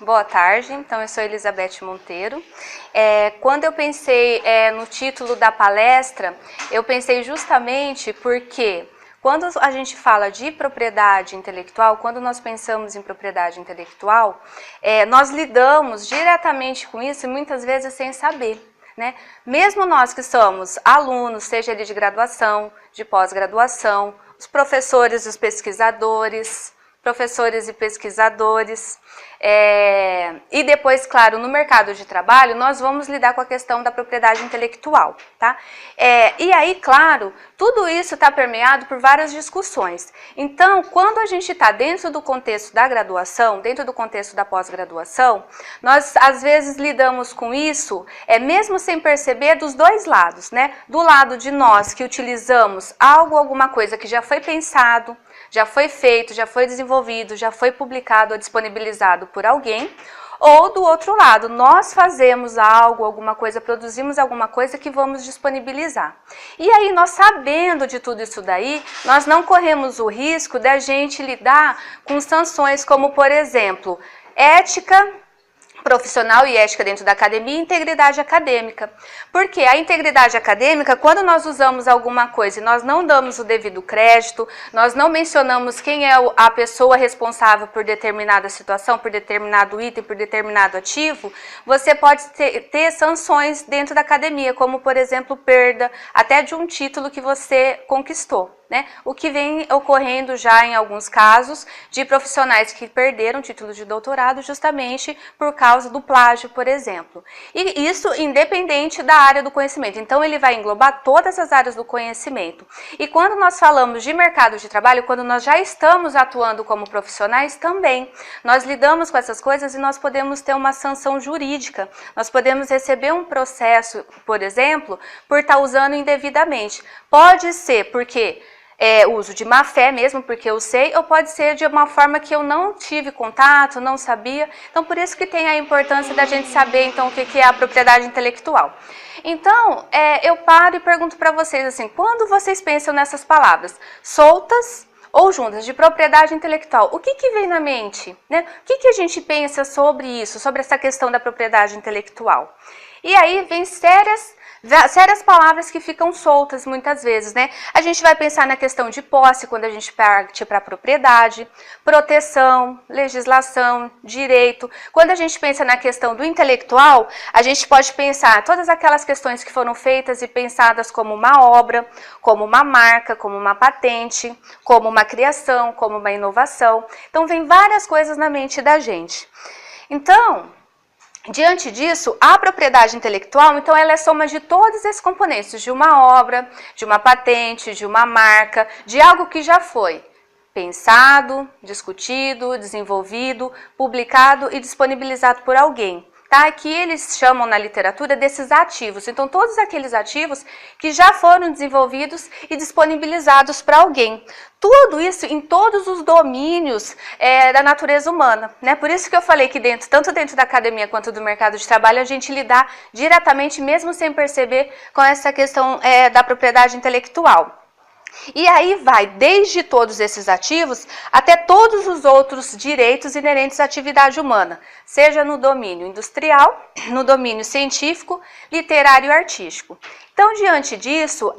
Boa tarde, então eu sou Elizabeth Monteiro. Quando eu pensei no título da palestra, eu pensei justamente porque quando a gente fala de propriedade intelectual, quando nós pensamos em propriedade intelectual, nós lidamos diretamente com isso e muitas vezes sem saber. Né? Mesmo nós que somos alunos, seja ele de graduação, de pós-graduação, os professores, os pesquisadores, professores e pesquisadores, e depois, claro, no mercado de trabalho, nós vamos lidar com a questão da propriedade intelectual, tá? E aí, claro, tudo isso está permeado por várias discussões. Então, quando a gente está dentro do contexto da graduação, dentro do contexto da pós-graduação, nós, às vezes, lidamos com isso, mesmo sem perceber, dos dois lados, né? Do lado de nós que utilizamos alguma coisa que já foi pensado, já foi feito, já foi desenvolvido, já foi publicado ou disponibilizado por alguém, ou do outro lado, nós fazemos algo, alguma coisa, produzimos alguma coisa que vamos disponibilizar. E aí, nós sabendo de tudo isso daí, nós não corremos o risco da gente lidar com sanções como, por exemplo, ética profissional e ética dentro da academia e integridade acadêmica. Porque a integridade acadêmica, quando nós usamos alguma coisa e nós não damos o devido crédito, nós não mencionamos quem é a pessoa responsável por determinada situação, por determinado item, por determinado ativo, você pode ter sanções dentro da academia, como, por exemplo, perda até de um título que você conquistou. Né? O que vem ocorrendo já em alguns casos de profissionais que perderam título de doutorado justamente por causa do plágio, por exemplo. E isso independente da área do conhecimento. Então, ele vai englobar todas as áreas do conhecimento. E quando nós falamos de mercado de trabalho, quando nós já estamos atuando como profissionais também, nós lidamos com essas coisas e nós podemos ter uma sanção jurídica. Nós podemos receber um processo, por exemplo, por estar usando indevidamente. Pode ser porque uso de má fé mesmo, porque eu sei, ou pode ser de uma forma que eu não tive contato, não sabia. Então, por isso que tem a importância da gente saber, então, o que é a propriedade intelectual. Então, eu paro e pergunto para vocês, assim, quando vocês pensam nessas palavras soltas ou juntas, de propriedade intelectual, o que vem na mente? Né? O que a gente pensa sobre isso, sobre essa questão da propriedade intelectual? E aí vem sérias palavras que ficam soltas muitas vezes, né? A gente vai pensar na questão de posse, quando a gente parte para a propriedade, proteção, legislação, direito. Quando a gente pensa na questão do intelectual, a gente pode pensar todas aquelas questões que foram feitas e pensadas como uma obra, como uma marca, como uma patente, como uma criação, como uma inovação. Então, vem várias coisas na mente da gente. Então, diante disso, a propriedade intelectual, então, ela é soma de todos esses componentes, de uma obra, de uma patente, de uma marca, de algo que já foi pensado, discutido, desenvolvido, publicado e disponibilizado por alguém. Tá? Que eles chamam na literatura desses ativos. Então, todos aqueles ativos que já foram desenvolvidos e disponibilizados para alguém. Tudo isso em todos os domínios da natureza humana. Né? Por isso que eu falei que tanto dentro da academia quanto do mercado de trabalho, a gente lidar diretamente, mesmo sem perceber, com essa questão da propriedade intelectual. E aí vai desde todos esses ativos até todos os outros direitos inerentes à atividade humana, seja no domínio industrial, no domínio científico, literário e artístico. Então, diante disso,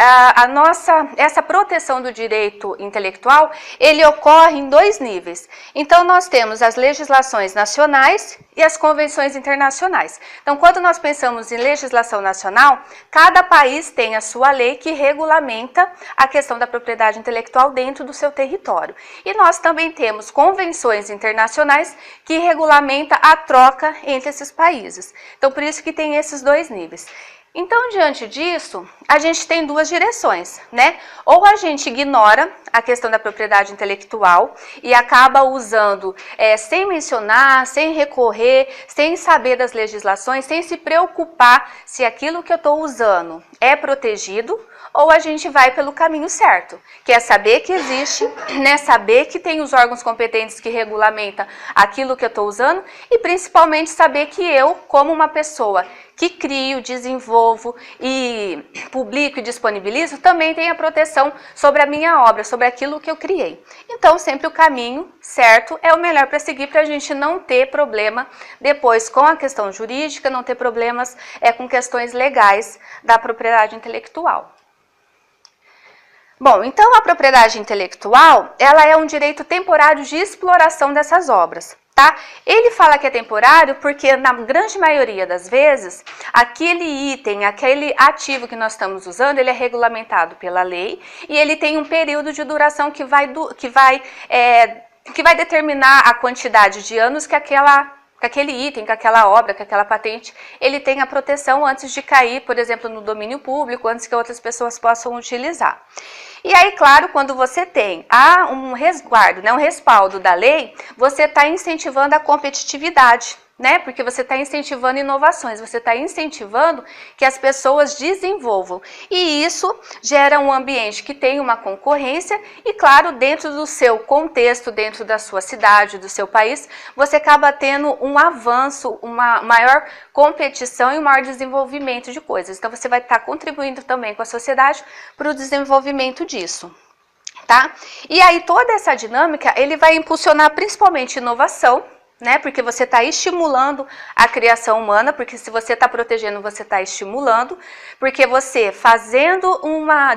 essa proteção do direito intelectual, ele ocorre em dois níveis. Então, nós temos as legislações nacionais e as convenções internacionais. Então, quando nós pensamos em legislação nacional, cada país tem a sua lei que regulamenta a questão da propriedade intelectual dentro do seu território. E nós também temos convenções internacionais que regulamentam a troca entre esses países. Então, por isso que tem esses dois níveis. Então, diante disso, a gente tem duas direções, né? Ou a gente ignora a questão da propriedade intelectual e acaba usando sem mencionar, sem recorrer, sem saber das legislações, sem se preocupar se aquilo que eu estou usando é protegido, ou a gente vai pelo caminho certo, que é saber que existe, né? Saber que tem os órgãos competentes que regulamentam aquilo que eu estou usando e principalmente saber que eu, como uma pessoa que crio, desenvolvo e publico e disponibilizo, também tem a proteção sobre a minha obra, sobre aquilo que eu criei. Então, sempre o caminho certo é o melhor para seguir, para a gente não ter problema depois com a questão jurídica, não ter problemas com questões legais da propriedade intelectual. Bom, então a propriedade intelectual, ela é um direito temporário de exploração dessas obras, tá? Ele fala que é temporário porque, na grande maioria das vezes, aquele item, aquele ativo que nós estamos usando, ele é regulamentado pela lei e ele tem um período de duração que vai determinar a quantidade de anos que aquele item, que aquela obra, que aquela patente, ele tem a proteção antes de cair, por exemplo, no domínio público, antes que outras pessoas possam utilizar. E aí, claro, quando você tem um resguardo, né, um respaldo da lei, você está incentivando a competitividade, né? Porque você está incentivando inovações, você está incentivando que as pessoas desenvolvam. E isso gera um ambiente que tem uma concorrência e, claro, dentro do seu contexto, dentro da sua cidade, do seu país, você acaba tendo um avanço, uma maior competição e um maior desenvolvimento de coisas. Então, você vai estar contribuindo também com a sociedade para o desenvolvimento disso. Tá? E aí, toda essa dinâmica, ele vai impulsionar principalmente inovação, né? Porque você está estimulando a criação humana, porque se você está protegendo, você está estimulando, porque você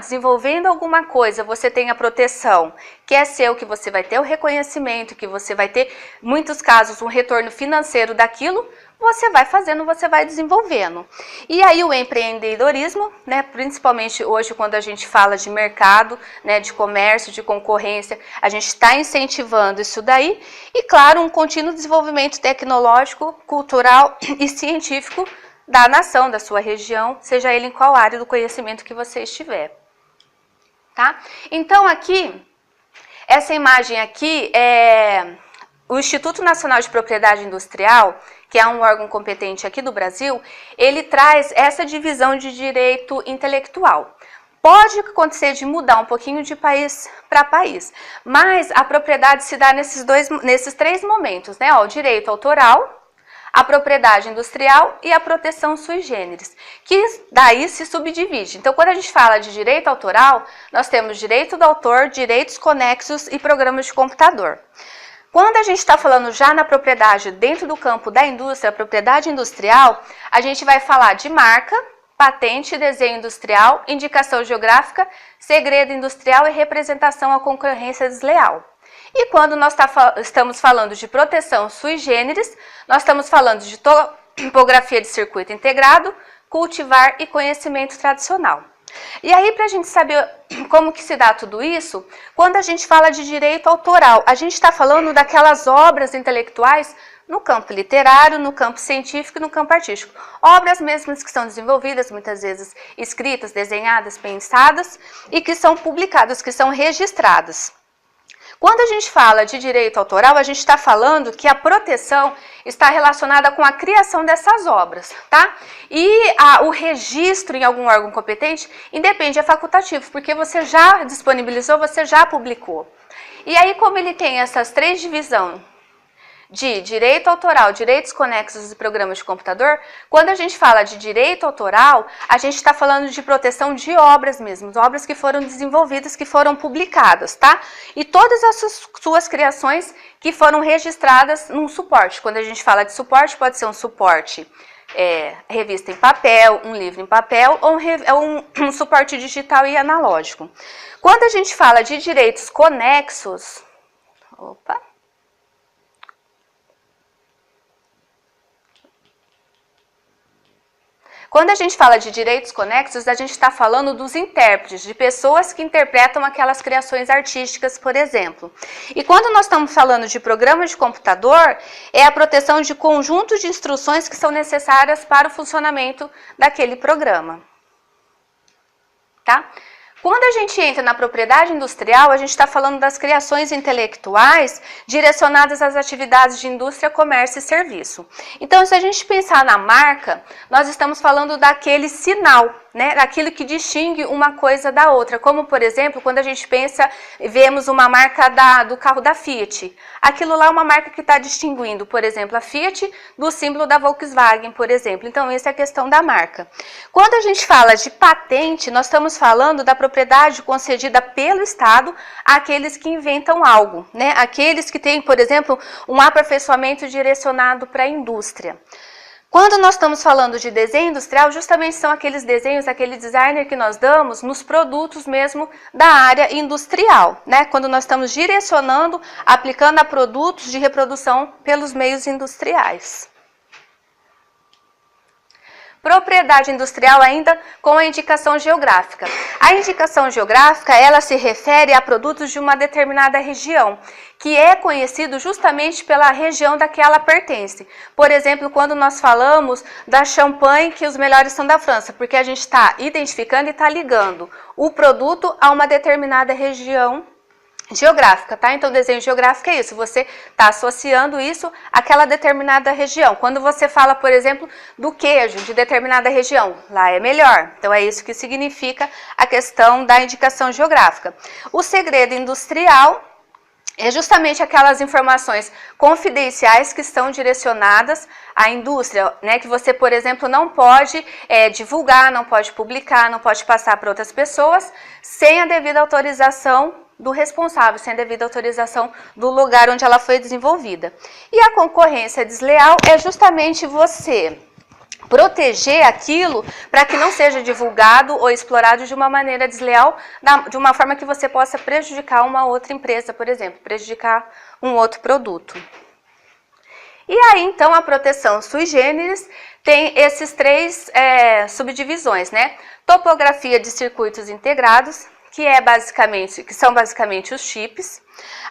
desenvolvendo alguma coisa, você tem a proteção, que é seu, que você vai ter o reconhecimento, que você vai ter, em muitos casos, um retorno financeiro daquilo, você vai fazendo, você vai desenvolvendo. E aí o empreendedorismo, né, principalmente hoje quando a gente fala de mercado, né, de comércio, de concorrência, a gente está incentivando isso daí. E claro, um contínuo desenvolvimento tecnológico, cultural e científico da nação, da sua região, seja ele em qual área do conhecimento que você estiver. Tá? Então aqui, essa imagem aqui é o Instituto Nacional de Propriedade Industrial, que é um órgão competente aqui do Brasil, ele traz essa divisão de direito intelectual. Pode acontecer de mudar um pouquinho de país para país, mas a propriedade se dá nesses três momentos, né? O direito autoral, a propriedade industrial e a proteção sui generis, que daí se subdivide. Então, quando a gente fala de direito autoral, nós temos direito do autor, direitos conexos e programas de computador. Quando a gente está falando já na propriedade dentro do campo da indústria, a propriedade industrial, a gente vai falar de marca, patente, desenho industrial, indicação geográfica, segredo industrial e representação à concorrência desleal. E quando nós estamos falando de proteção sui generis, nós estamos falando de topografia de circuito integrado, cultivar e conhecimento tradicional. E aí, para a gente saber como que se dá tudo isso, quando a gente fala de direito autoral, a gente está falando daquelas obras intelectuais no campo literário, no campo científico e no campo artístico. Obras mesmas que são desenvolvidas, muitas vezes escritas, desenhadas, pensadas e que são publicadas, que são registradas. Quando a gente fala de direito autoral, a gente está falando que a proteção está relacionada com a criação dessas obras, tá? E o registro em algum órgão competente independe, é facultativo, porque você já disponibilizou, você já publicou. E aí, como ele tem essas três divisões de direito autoral, direitos conexos e programas de computador, quando a gente fala de direito autoral, a gente está falando de proteção de obras mesmo, obras que foram desenvolvidas, que foram publicadas, tá? E todas as suas criações que foram registradas num suporte. Quando a gente fala de suporte, pode ser um suporte revista em papel, um livro em papel ou um suporte digital e analógico. Quando a gente fala de direitos conexos, Quando a gente fala de direitos conexos, a gente está falando dos intérpretes, de pessoas que interpretam aquelas criações artísticas, por exemplo. E quando nós estamos falando de programa de computador, é a proteção de conjuntos de instruções que são necessárias para o funcionamento daquele programa. Tá? Quando a gente entra na propriedade industrial, a gente está falando das criações intelectuais direcionadas às atividades de indústria, comércio e serviço. Então, se a gente pensar na marca, nós estamos falando daquele sinal, né, aquilo que distingue uma coisa da outra, como por exemplo, quando a gente pensa, vemos uma marca do carro da Fiat, aquilo lá é uma marca que está distinguindo, por exemplo, a Fiat do símbolo da Volkswagen, por exemplo. Então essa é a questão da marca. Quando a gente fala de patente, nós estamos falando da propriedade concedida pelo Estado àqueles que inventam algo, né, aqueles que têm, por exemplo, um aperfeiçoamento direcionado para a indústria. Quando nós estamos falando de desenho industrial, justamente são aqueles desenhos, aquele designer que nós damos nos produtos mesmo da área industrial, né? Quando nós estamos direcionando, aplicando a produtos de reprodução pelos meios industriais. Propriedade industrial ainda com a indicação geográfica. A indicação geográfica, ela se refere a produtos de uma determinada região, que é conhecido justamente pela região da que ela pertence. Por exemplo, quando nós falamos da champanhe, que os melhores são da França, porque a gente está identificando e está ligando o produto a uma determinada região geográfica, tá? Então, desenho geográfico é isso, você está associando isso àquela determinada região. Quando você fala, por exemplo, do queijo de determinada região, lá é melhor. Então, é isso que significa a questão da indicação geográfica. O segredo industrial é justamente aquelas informações confidenciais que estão direcionadas à indústria, né? Que você, por exemplo, não pode divulgar, não pode publicar, não pode passar para outras pessoas sem a devida autorização do responsável, sem a devida autorização do lugar onde ela foi desenvolvida. E a concorrência desleal é justamente você proteger aquilo para que não seja divulgado ou explorado de uma maneira desleal, de uma forma que você possa prejudicar uma outra empresa, por exemplo, prejudicar um outro produto. E aí, então, a proteção sui generis tem esses três subdivisões, né? Topografia de circuitos integrados, que são basicamente os chips,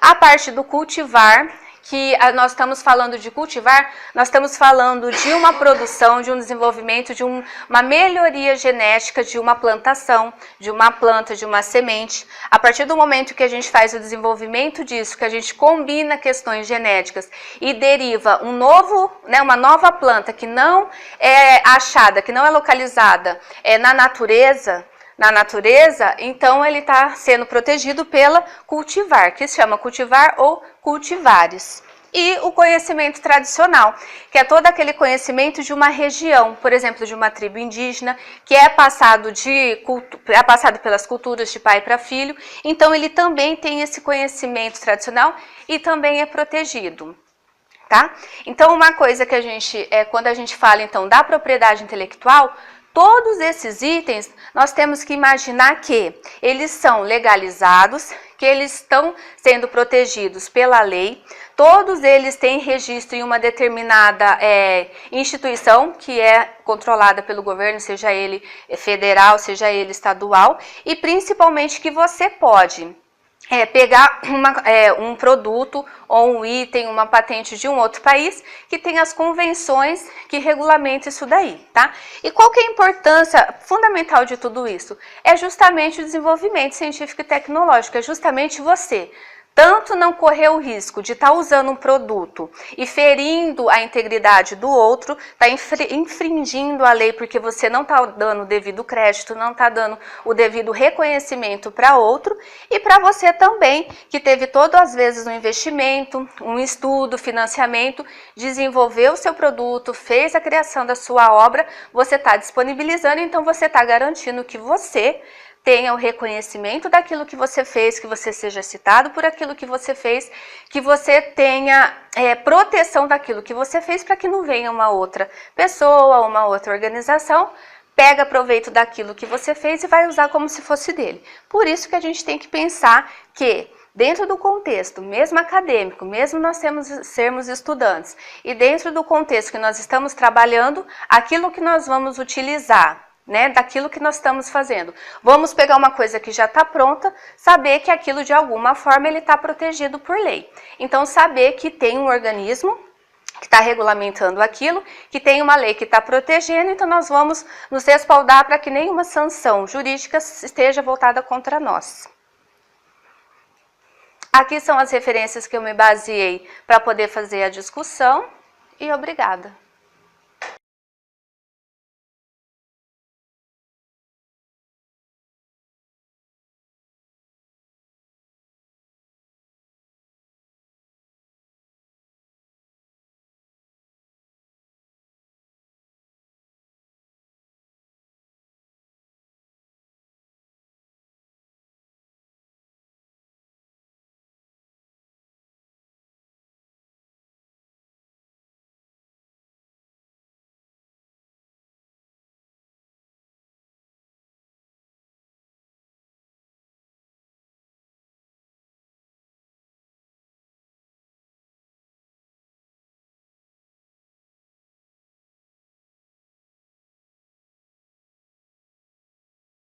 a parte do cultivar, que nós estamos falando de cultivar, nós estamos falando de uma produção, de um desenvolvimento, de uma melhoria genética de uma plantação, de uma planta, de uma semente. A partir do momento que a gente faz o desenvolvimento disso, que a gente combina questões genéticas e deriva uma nova planta que não é achada, que não é localizada na natureza, então ele está sendo protegido pela cultivar, que se chama cultivar ou cultivares. E o conhecimento tradicional, que é todo aquele conhecimento de uma região, por exemplo, de uma tribo indígena, que é passado pelas culturas de pai para filho, então ele também tem esse conhecimento tradicional e também é protegido. Tá? Então, uma coisa que quando a gente fala então da propriedade intelectual, todos esses itens, nós temos que imaginar que eles são legalizados, que eles estão sendo protegidos pela lei, todos eles têm registro em uma determinada instituição que é controlada pelo governo, seja ele federal, seja ele estadual, e principalmente que você pode pegar um produto ou um item, uma patente de um outro país que tem as convenções que regulamentam isso daí, tá? E qual que é a importância fundamental de tudo isso? É justamente o desenvolvimento científico e tecnológico, é justamente você tanto não correr o risco de estar usando um produto e ferindo a integridade do outro, está infringindo a lei porque você não está dando o devido crédito, não está dando o devido reconhecimento para outro, e para você também, que teve todas as vezes um investimento, um estudo, financiamento, desenvolveu o seu produto, fez a criação da sua obra, você está disponibilizando, então você está garantindo que você tenha o reconhecimento daquilo que você fez, que você seja citado por aquilo que você fez, que você tenha proteção daquilo que você fez para que não venha uma outra pessoa, uma outra organização, pega proveito daquilo que você fez e vai usar como se fosse dele. Por isso que a gente tem que pensar que dentro do contexto, mesmo acadêmico, mesmo nós sermos estudantes, e dentro do contexto que nós estamos trabalhando, aquilo que nós vamos utilizar, né, daquilo que nós estamos fazendo. Vamos pegar uma coisa que já está pronta, saber que aquilo de alguma forma ele está protegido por lei. Então saber que tem um organismo que está regulamentando aquilo, que tem uma lei que está protegendo, então nós vamos nos respaldar para que nenhuma sanção jurídica esteja voltada contra nós. Aqui são as referências que eu me baseei para poder fazer a discussão e obrigada.